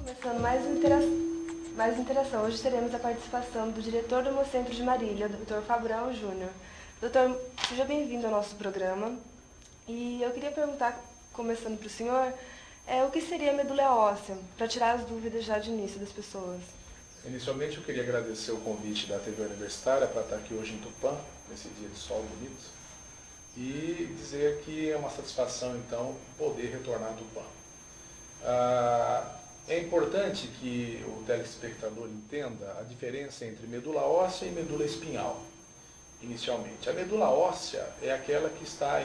Começando mais interação. Hoje teremos a participação do diretor do Hemocentro de Marília, Dr. Fabral Júnior. Doutor, seja bem-vindo ao nosso programa. E eu queria perguntar, começando para o senhor, o que seria a medula óssea, para tirar as dúvidas já de início das pessoas. Inicialmente eu queria agradecer o convite da TV Universitária para estar aqui hoje em Tupã, nesse dia de sol bonito, e dizer que é uma satisfação, então, poder retornar a Tupã. É importante que o telespectador entenda a diferença entre medula óssea e medula espinhal, inicialmente. A medula óssea é aquela que está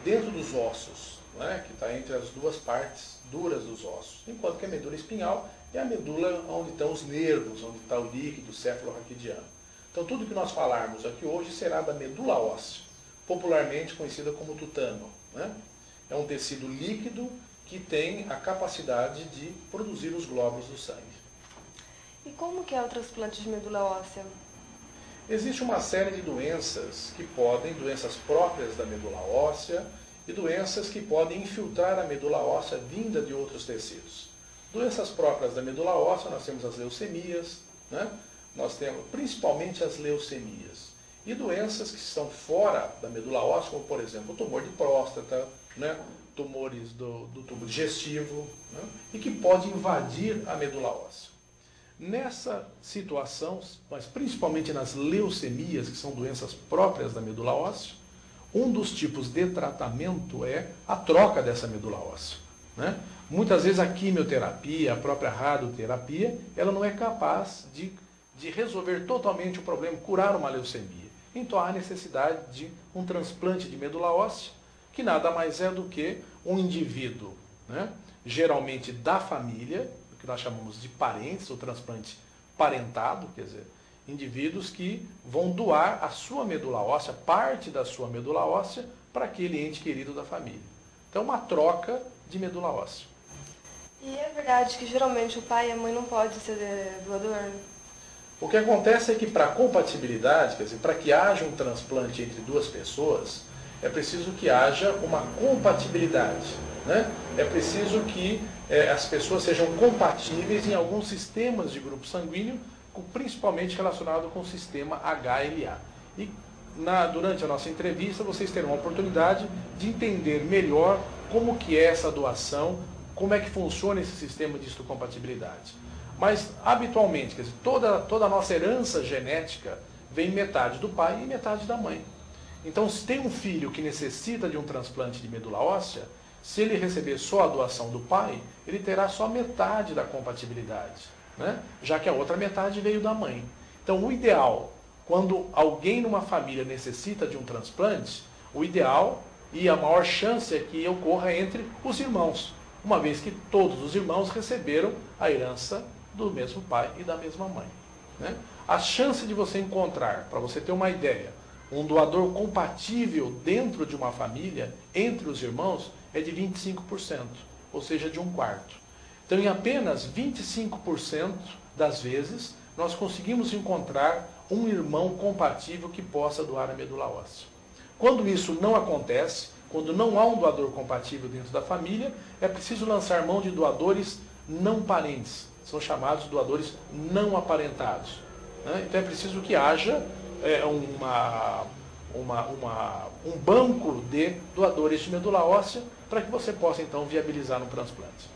dentro dos ossos, né? Que está entre as duas partes duras dos ossos, enquanto que a medula espinhal é a medula onde estão os nervos, onde está o líquido céfalo-raquidiano. Então tudo que nós falarmos aqui hoje será da medula óssea, popularmente conhecida como tutano, né? É um tecido líquido que tem a capacidade de produzir os glóbulos do sangue. E como que é o transplante de medula óssea? Existe uma série de doenças doenças próprias da medula óssea e doenças que podem infiltrar a medula óssea vinda de outros tecidos. Doenças próprias da medula óssea, nós temos as leucemias, né? Nós temos principalmente as leucemias. E doenças que estão fora da medula óssea, como por exemplo o tumor de próstata, né? Tumores do tubo digestivo, né? E que pode invadir a medula óssea. Nessa situação, mas principalmente nas leucemias, que são doenças próprias da medula óssea, um dos tipos de tratamento é a troca dessa medula óssea, né? Muitas vezes a quimioterapia, a própria radioterapia, ela não é capaz de resolver totalmente o problema, curar uma leucemia. Então há necessidade de um transplante de medula óssea, que nada mais é do que um indivíduo, né? Geralmente da família, que nós chamamos de parentes, ou transplante parentado, quer dizer, indivíduos que vão doar a sua medula óssea, parte da sua medula óssea, para aquele ente querido da família. Então, uma troca de medula óssea. E é verdade que geralmente o pai e a mãe não podem ser doador? O que acontece é que para compatibilidade, quer dizer, para que haja um transplante entre duas pessoas, é preciso que haja uma compatibilidade, né? É preciso que as pessoas sejam compatíveis em alguns sistemas de grupo sanguíneo, principalmente relacionado com o sistema HLA. E durante a nossa entrevista vocês terão a oportunidade de entender melhor como que é essa doação, como é que funciona esse sistema de histocompatibilidade. Mas, habitualmente, quer dizer, toda a nossa herança genética vem metade do pai e metade da mãe. Então, se tem um filho que necessita de um transplante de medula óssea, se ele receber só a doação do pai, ele terá só metade da compatibilidade, né? Já que a outra metade veio da mãe. Então, o ideal, quando alguém numa família necessita de um transplante, o ideal e a maior chance é que ocorra entre os irmãos, uma vez que todos os irmãos receberam a herança do mesmo pai e da mesma mãe, né? A chance de você encontrar, para você ter uma ideia, um doador compatível dentro de uma família, entre os irmãos, é de 25%, ou seja, de um quarto. Então, em apenas 25% das vezes, nós conseguimos encontrar um irmão compatível que possa doar a medula óssea. Quando isso não acontece, quando não há um doador compatível dentro da família, é preciso lançar mão de doadores não parentes, são chamados doadores não aparentados, né? Então é preciso que haja um banco de doadores de medula óssea para que você possa então viabilizar um transplante.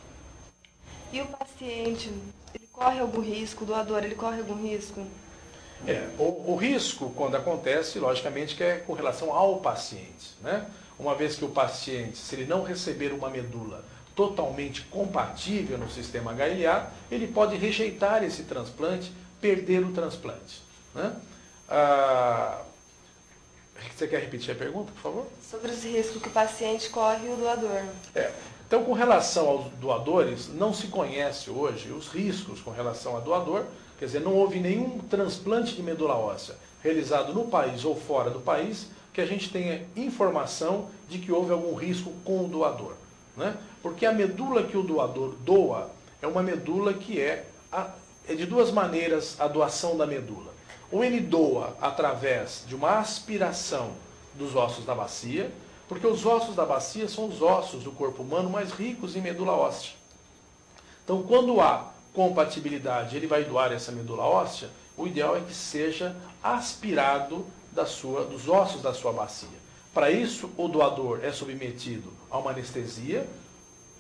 E o paciente, ele corre algum risco, o doador, ele corre algum risco? O risco, quando acontece, logicamente, que é com relação ao paciente, né? Uma vez que o paciente, se ele não receber uma medula totalmente compatível no sistema HLA, ele pode rejeitar esse transplante, perder o transplante, né? Você quer repetir a pergunta, por favor? Sobre os riscos que o paciente corre e o doador. Então, com relação aos doadores, não se conhece hoje os riscos com relação a doador, quer dizer, não houve nenhum transplante de medula óssea realizado no país ou fora do país que a gente tenha informação de que houve algum risco com o doador, né? Porque a medula que o doador doa é uma medula que é de duas maneiras a doação da medula. Ou ele doa através de uma aspiração dos ossos da bacia, porque os ossos da bacia são os ossos do corpo humano mais ricos em medula óssea. Então, quando há compatibilidade, ele vai doar essa medula óssea, o ideal é que seja aspirado dos ossos da sua bacia. Para isso, o doador é submetido a uma anestesia,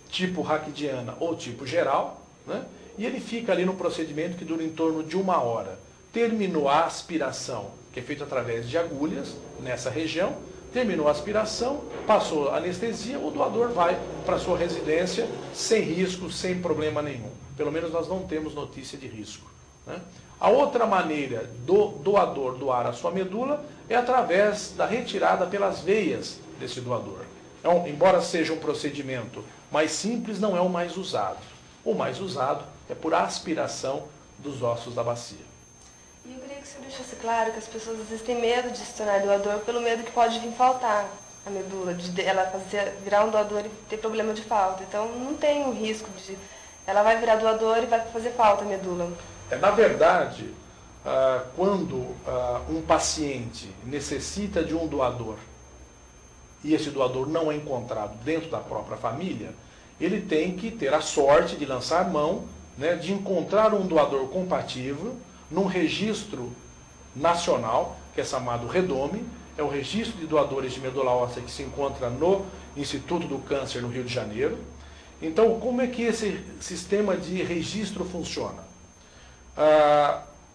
tipo raquidiana ou tipo geral, né? E ele fica ali no procedimento que dura em torno de 1 hora. Terminou a aspiração, que é feita através de agulhas nessa região, terminou a aspiração, passou a anestesia, o doador vai para sua residência sem risco, sem problema nenhum. Pelo menos nós não temos notícia de risco, né? A outra maneira do doador doar a sua medula é através da retirada pelas veias desse doador. Então, embora seja um procedimento mais simples, não é o mais usado. O mais usado é por aspiração dos ossos da bacia. E eu queria que o senhor deixasse claro que as pessoas às vezes têm medo de se tornar doador pelo medo que pode vir faltar a medula, de ela virar um doador e ter problema de falta. Então não tem o risco de ela vai virar doador e vai fazer falta a medula. Na verdade, quando um paciente necessita de um doador e esse doador não é encontrado dentro da própria família, ele tem que ter a sorte de lançar mão, né, de encontrar um doador compatível num registro nacional, que é chamado REDOME, é o registro de doadores de medula óssea que se encontra no Instituto do Câncer no Rio de Janeiro. Então, como é que esse sistema de registro funciona?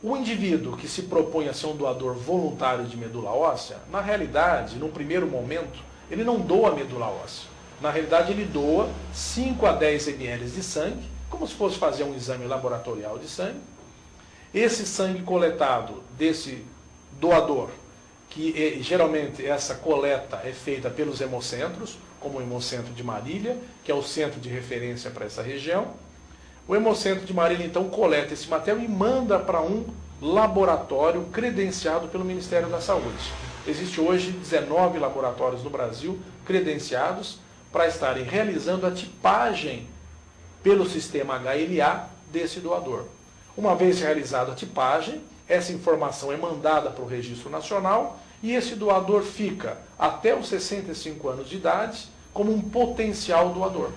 O indivíduo que se propõe a ser um doador voluntário de medula óssea, na realidade, num primeiro momento, ele não doa medula óssea. Na realidade, ele doa 5 a 10 ml de sangue, como se fosse fazer um exame laboratorial de sangue. Esse sangue coletado desse doador, que geralmente essa coleta é feita pelos hemocentros, como o Hemocentro de Marília, que é o centro de referência para essa região. O Hemocentro de Marília, então, coleta esse material e manda para um laboratório credenciado pelo Ministério da Saúde. Existe hoje 19 laboratórios no Brasil credenciados para estarem realizando a tipagem pelo sistema HLA desse doador. Uma vez realizada a tipagem, essa informação é mandada para o Registro Nacional e esse doador fica até os 65 anos de idade como um potencial doador,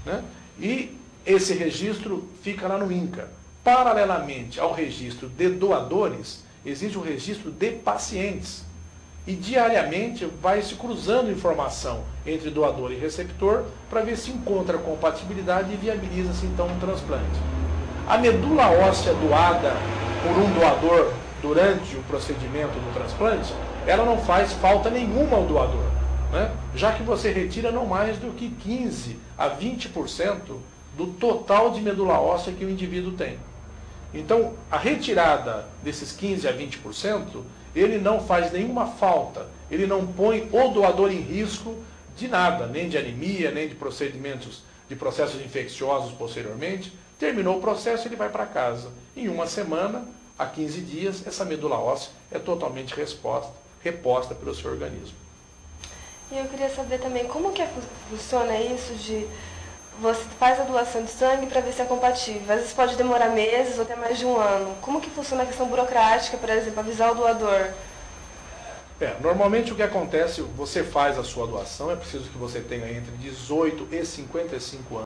né? E esse registro fica lá no INCA. Paralelamente ao registro de doadores, existe o registro de pacientes. E diariamente vai se cruzando informação entre doador e receptor para ver se encontra compatibilidade e viabiliza-se então um transplante. A medula óssea doada por um doador durante o procedimento do transplante, ela não faz falta nenhuma ao doador, né? Já que você retira não mais do que 15 a 20% do total de medula óssea que o indivíduo tem. Então, a retirada desses 15 a 20%, ele não faz nenhuma falta, ele não põe o doador em risco de nada, nem de anemia, nem de processos infecciosos posteriormente. Terminou o processo, ele vai para casa. Em 1 semana, a 15 dias, essa medula óssea é totalmente reposta pelo seu organismo. E eu queria saber também como que funciona isso de você faz a doação de sangue para ver se é compatível. Às vezes pode demorar meses ou até mais de 1 ano. Como que funciona a questão burocrática, por exemplo, avisar o doador? Normalmente o que acontece, você faz a sua doação, é preciso que você tenha entre 18 e 55 anos.